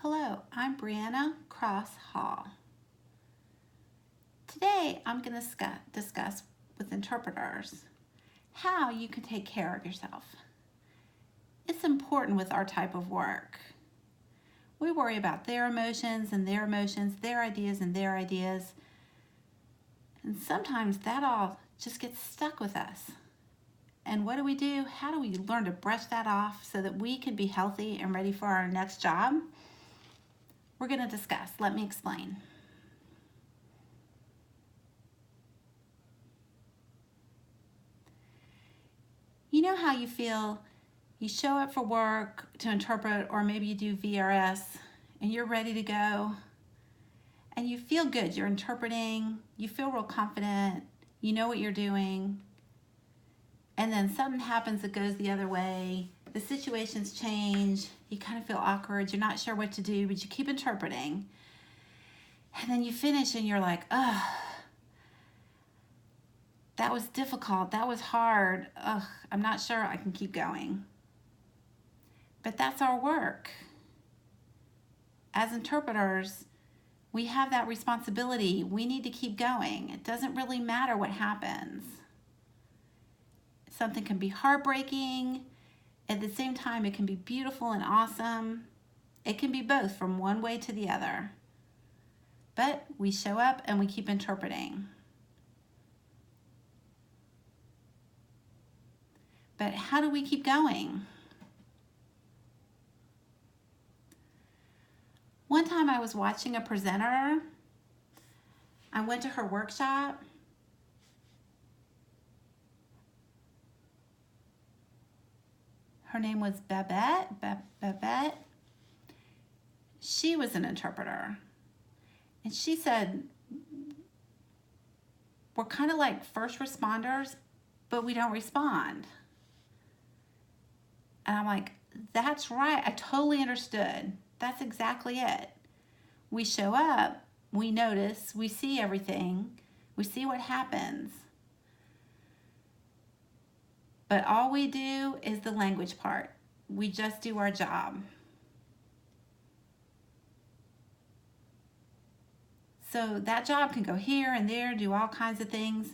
Hello, I'm Brianna Cross Hall. Today I'm going to discuss with interpreters how you can take care of yourself. It's important with our type of work. We worry about their emotions, their ideas and their ideas, and sometimes that all just gets stuck with us. And what do? How do we learn to brush that off so that we can be healthy and ready for our next job? We're going to discuss. Let me explain. You know how you feel, you show up for work to interpret, or maybe you do VRS and you're ready to go and you feel good. You're interpreting, you feel real confident, you know what you're doing, and then something happens that goes the other way. The situations change, you kind of feel awkward, you're not sure what to do, but you keep interpreting. And then you finish and you're like, ugh, that was difficult, that was hard, ugh, I'm not sure I can keep going. But that's our work. As interpreters, we have that responsibility. We need to keep going. It doesn't really matter what happens. Something can be heartbreaking. At the same time, it can be beautiful and awesome. It can be both, from one way to the other. But we show up and we keep interpreting. But how do we keep going? One time I was watching a presenter. I went to her workshop. Her name was Babette. She was an interpreter. And she said, we're kind of like first responders, but we don't respond. And I'm like, that's right. I totally understood. That's exactly it. We show up, we notice, we see everything, we see what happens. But all we do is the language part. We just do our job. So that job can go here and there, do all kinds of things.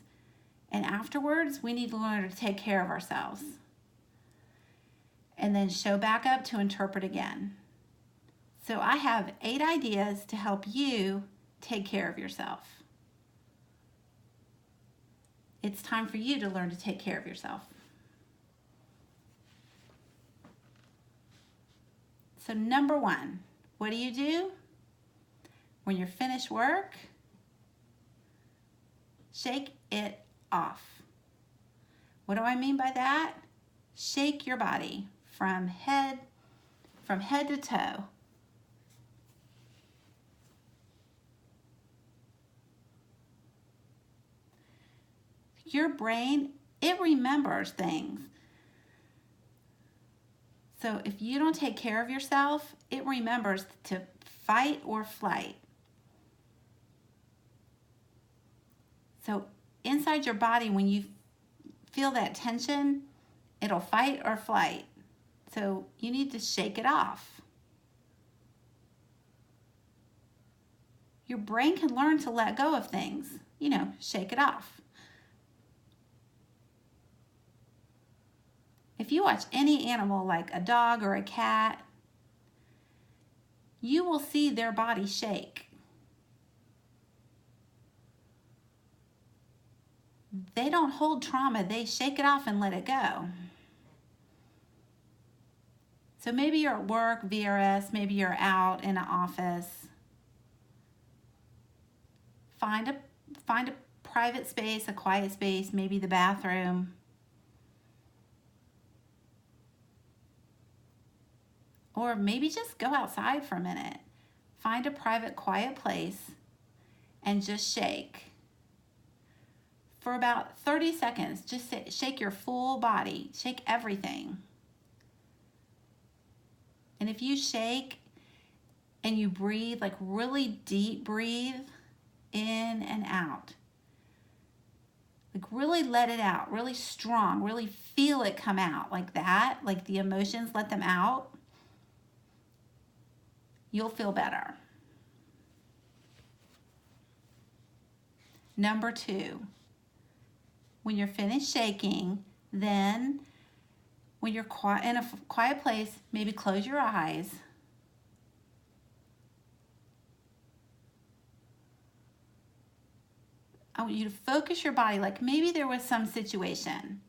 And afterwards, we need to learn to take care of ourselves. And then show back up to interpret again. So I have 8 ideas to help you take care of yourself. It's time for you to learn to take care of yourself. So number 1, what do? When you're finished work, shake it off. What do I mean by that? Shake your body from head to toe. Your brain, it remembers things. So if you don't take care of yourself, it remembers to fight or flight. So inside your body, when you feel that tension, it'll fight or flight. So you need to shake it off. Your brain can learn to let go of things. Shake it off. If you watch any animal like a dog or a cat, you will see their body shake. They don't hold trauma, they shake it off and let it go. So maybe you're at work, VRS, maybe you're out in an office. Find a private space, a quiet space, maybe the bathroom. Or maybe just go outside for a minute. Find a private, quiet place and just shake. For about 30 seconds, just shake your full body, shake everything. And if you shake and you breathe, like really deep breathe in and out. Like really let it out, really strong, really feel it come out like that, like the emotions, let them out. you'll feel better. Number 2, when you're finished shaking, then when you're in a quiet place, maybe close your eyes. I want you to focus your body, like maybe there was some situation.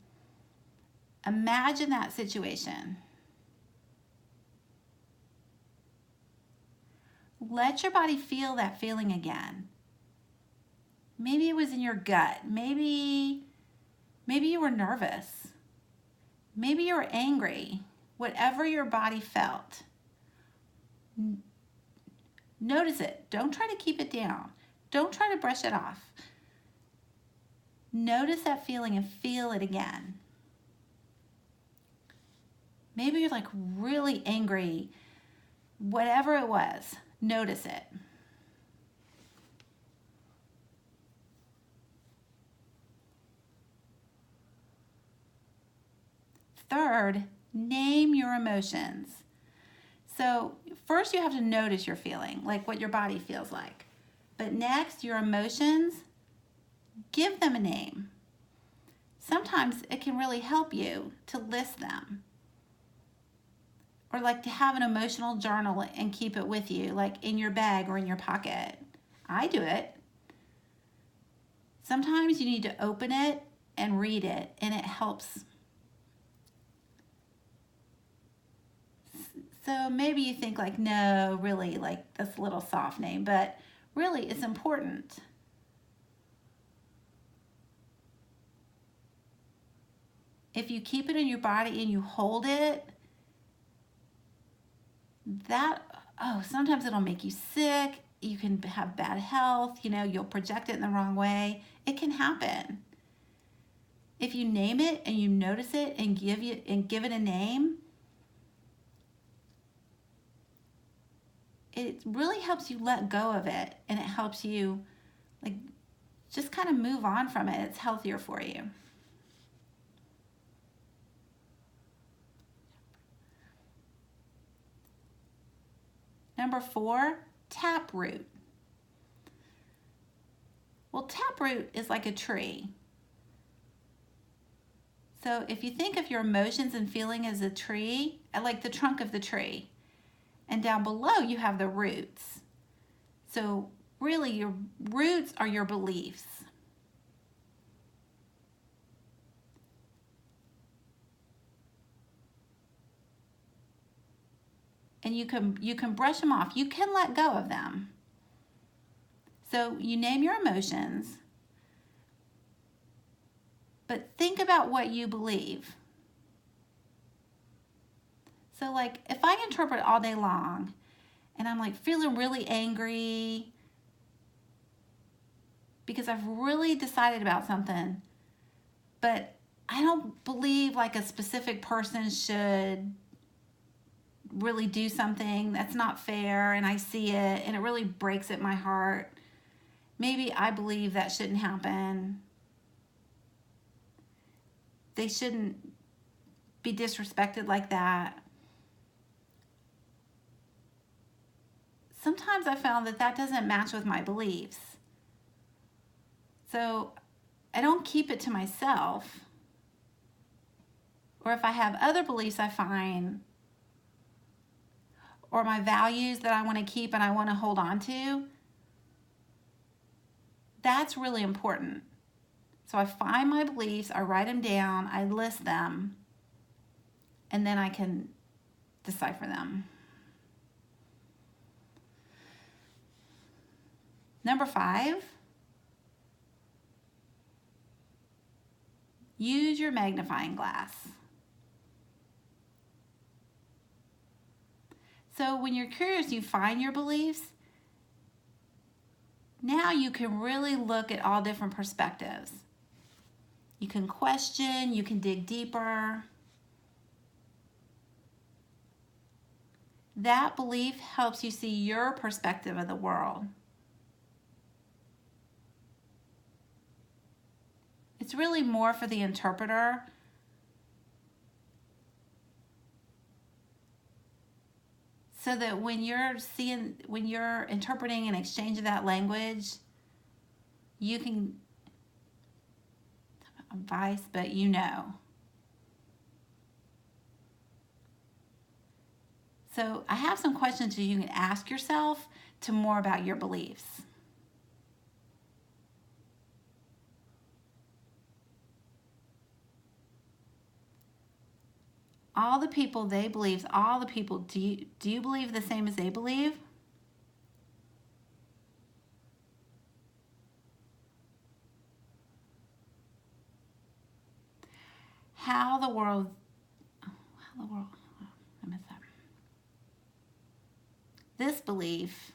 Imagine that situation. Let your body feel that feeling again. Maybe it was in your gut. Maybe you were nervous. Maybe you were angry. Whatever your body felt. Notice it. Don't try to keep it down. Don't try to brush it off. Notice that feeling and feel it again. Maybe you're like really angry. Whatever it was, notice it. Third, name your emotions. So first you have to notice your feeling, like what your body feels like. But next, your emotions, give them a name. Sometimes it can really help you to list them. Or like to have an emotional journal and keep it with you, like in your bag or in your pocket. I do it. Sometimes you need to open it and read it, and it helps. So maybe you think like, no, really, like that's a little soft name, but really it's important. If you keep it in your body and you hold it, sometimes it'll make you sick. You can have bad health, you'll project it in the wrong way. It can happen. If you name it and you notice it and give it a name, it really helps you let go of it, and it helps you like just kind of move on from it. It's healthier for you. Number 4, taproot. Well, taproot is like a tree. So if you think of your emotions and feeling as a tree, like the trunk of the tree, and down below you have the roots. So really your roots are your beliefs. And you can brush them off. You can let go of them. So you name your emotions, but think about what you believe. So like if I interpret all day long and I'm like feeling really angry because I've really decided about something, but I don't believe like a specific person should really do something that's not fair, and I see it and it really breaks at my heart. Maybe I believe that shouldn't happen. They shouldn't be disrespected like that. Sometimes I found that doesn't match with my beliefs. So I don't keep it to myself. Or if I have other beliefs I find, or my values that I want to keep and I want to hold on to, that's really important. So I find my beliefs, I write them down, I list them, and then I can decipher them. Number 5, use your magnifying glass. So when you're curious, you find your beliefs. Now you can really look at all different perspectives. You can question, you can dig deeper. That belief helps you see your perspective of the world. It's really more for the interpreter. so that when you're interpreting and exchanging that language, you can advice, but you know. So I have some questions you can ask yourself to more about your beliefs. All the people they believe, all the people, do you believe the same as they believe? How the world, I missed that. This belief,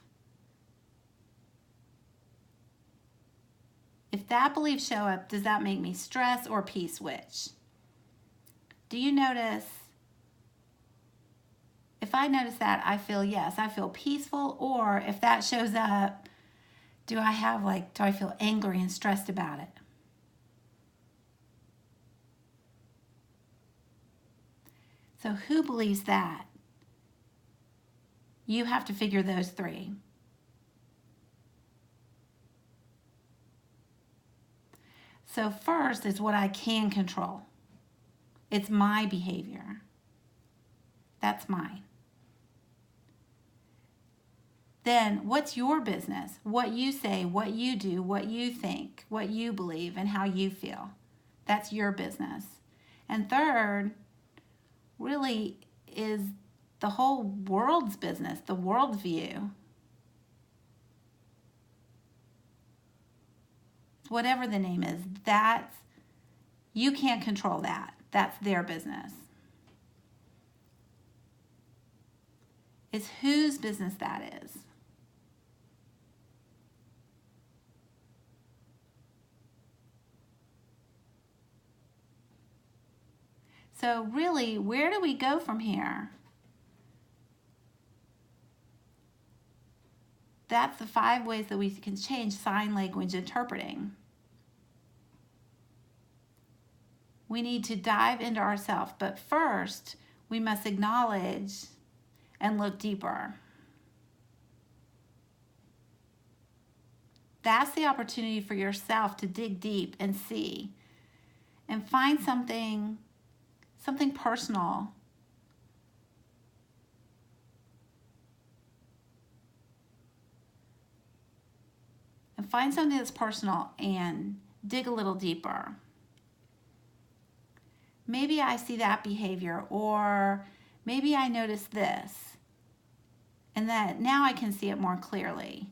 if that belief show up, does that make me stress or peace? Which? Do you notice? If I notice that, I feel peaceful. Or if that shows up, do I feel angry and stressed about it? So who believes that? You have to figure those three. So first is what I can control. It's my behavior. That's mine. Then what's your business? What you say, what you do, what you think, what you believe, and how you feel. That's your business. And third, really is the whole world's business, the world view. Whatever the name is, you can't control that. That's their business. It's whose business that is. So really, where do we go from here? That's the 5 ways that we can change sign language interpreting. We need to dive into ourselves, but first we must acknowledge and look deeper. That's the opportunity for yourself to dig deep and see and find something personal. And find something that's personal and dig a little deeper. Maybe I see that behavior, or maybe I notice this, and that now I can see it more clearly.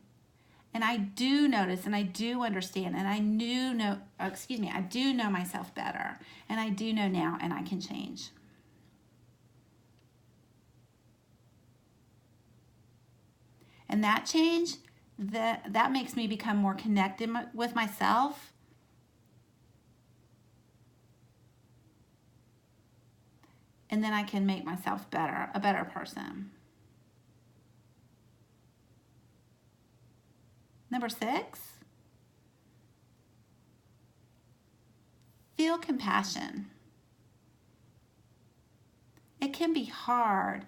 And I do notice, and I do understand, and I do know myself better, and I do know now, and I can change. And that change, that makes me become more connected with myself. And then I can make myself a better person. Number 6, feel compassion. It can be hard.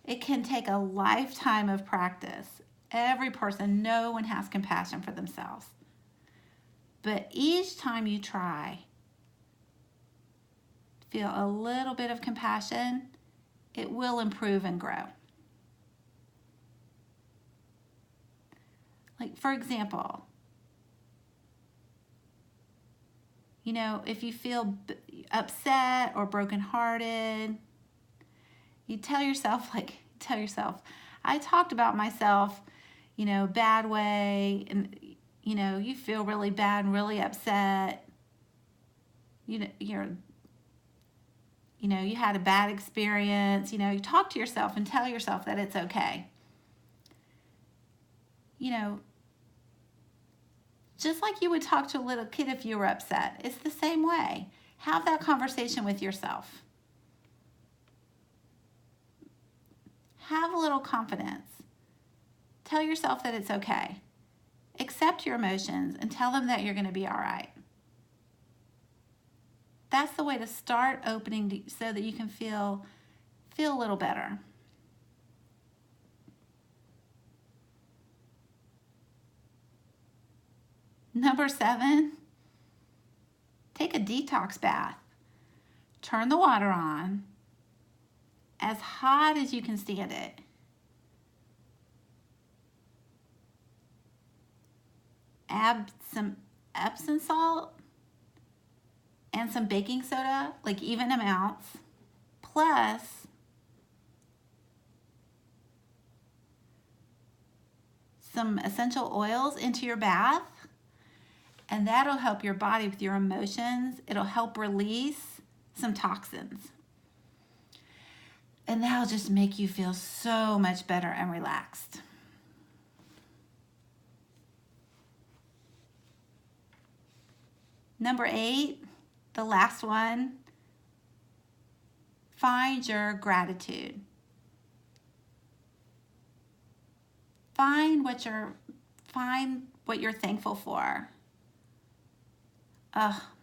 It can take a lifetime of practice. Every person, no one has compassion for themselves. But each time you try, feel a little bit of compassion, it will improve and grow. Like, for example, if you feel upset or brokenhearted, you tell yourself, I talked about myself, bad way, and, you feel really bad and really upset. You had a bad experience. You talk to yourself and tell yourself that it's okay. Just like you would talk to a little kid if you were upset. It's the same way. Have that conversation with yourself. Have a little confidence. Tell yourself that it's okay. Accept your emotions and tell them that you're going to be all right. That's the way to start opening so that you can feel a little better. Number 7, take a detox bath. Turn the water on as hot as you can stand it. Add some Epsom salt and some baking soda, like even amounts, plus some essential oils into your bath, and that'll help your body with your emotions. It'll help release some toxins. And that'll just make you feel so much better and relaxed. Number 8, the last one, find your gratitude. Find what you're thankful for.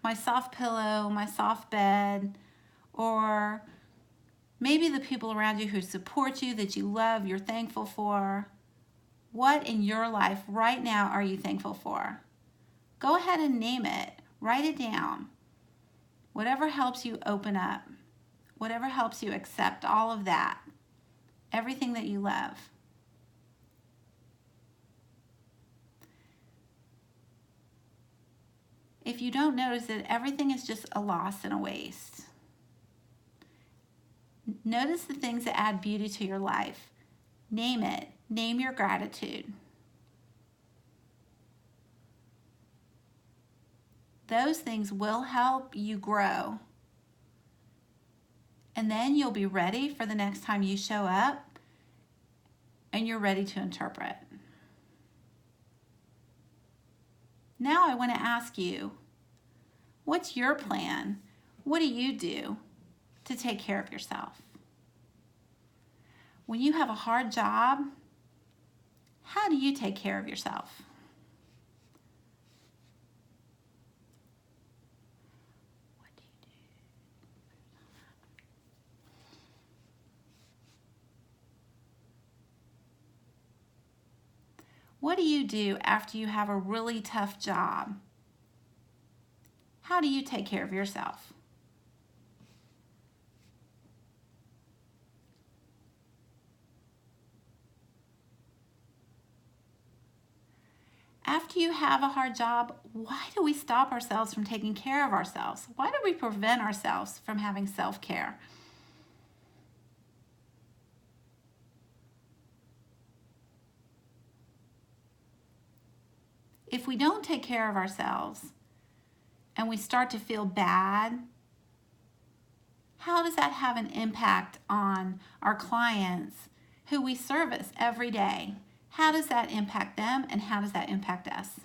My soft pillow, my soft bed, or maybe the people around you who support you, that you love, you're thankful for. What in your life right now are you thankful for? Go ahead and name it. Write it down. Whatever helps you open up. Whatever helps you accept all of that. Everything that you love. If you don't notice it, everything is just a loss and a waste. Notice the things that add beauty to your life. Name it. Name your gratitude. Those things will help you grow. And then you'll be ready for the next time you show up and you're ready to interpret. Now I want to ask you, what's your plan? What do you do to take care of yourself? When you have a hard job, how do you take care of yourself? What do you do after you have a really tough job? How do you take care of yourself? After you have a hard job, why do we stop ourselves from taking care of ourselves? Why do we prevent ourselves from having self-care? If we don't take care of ourselves and we start to feel bad, how does that have an impact on our clients who we service every day? How does that impact them, and how does that impact us?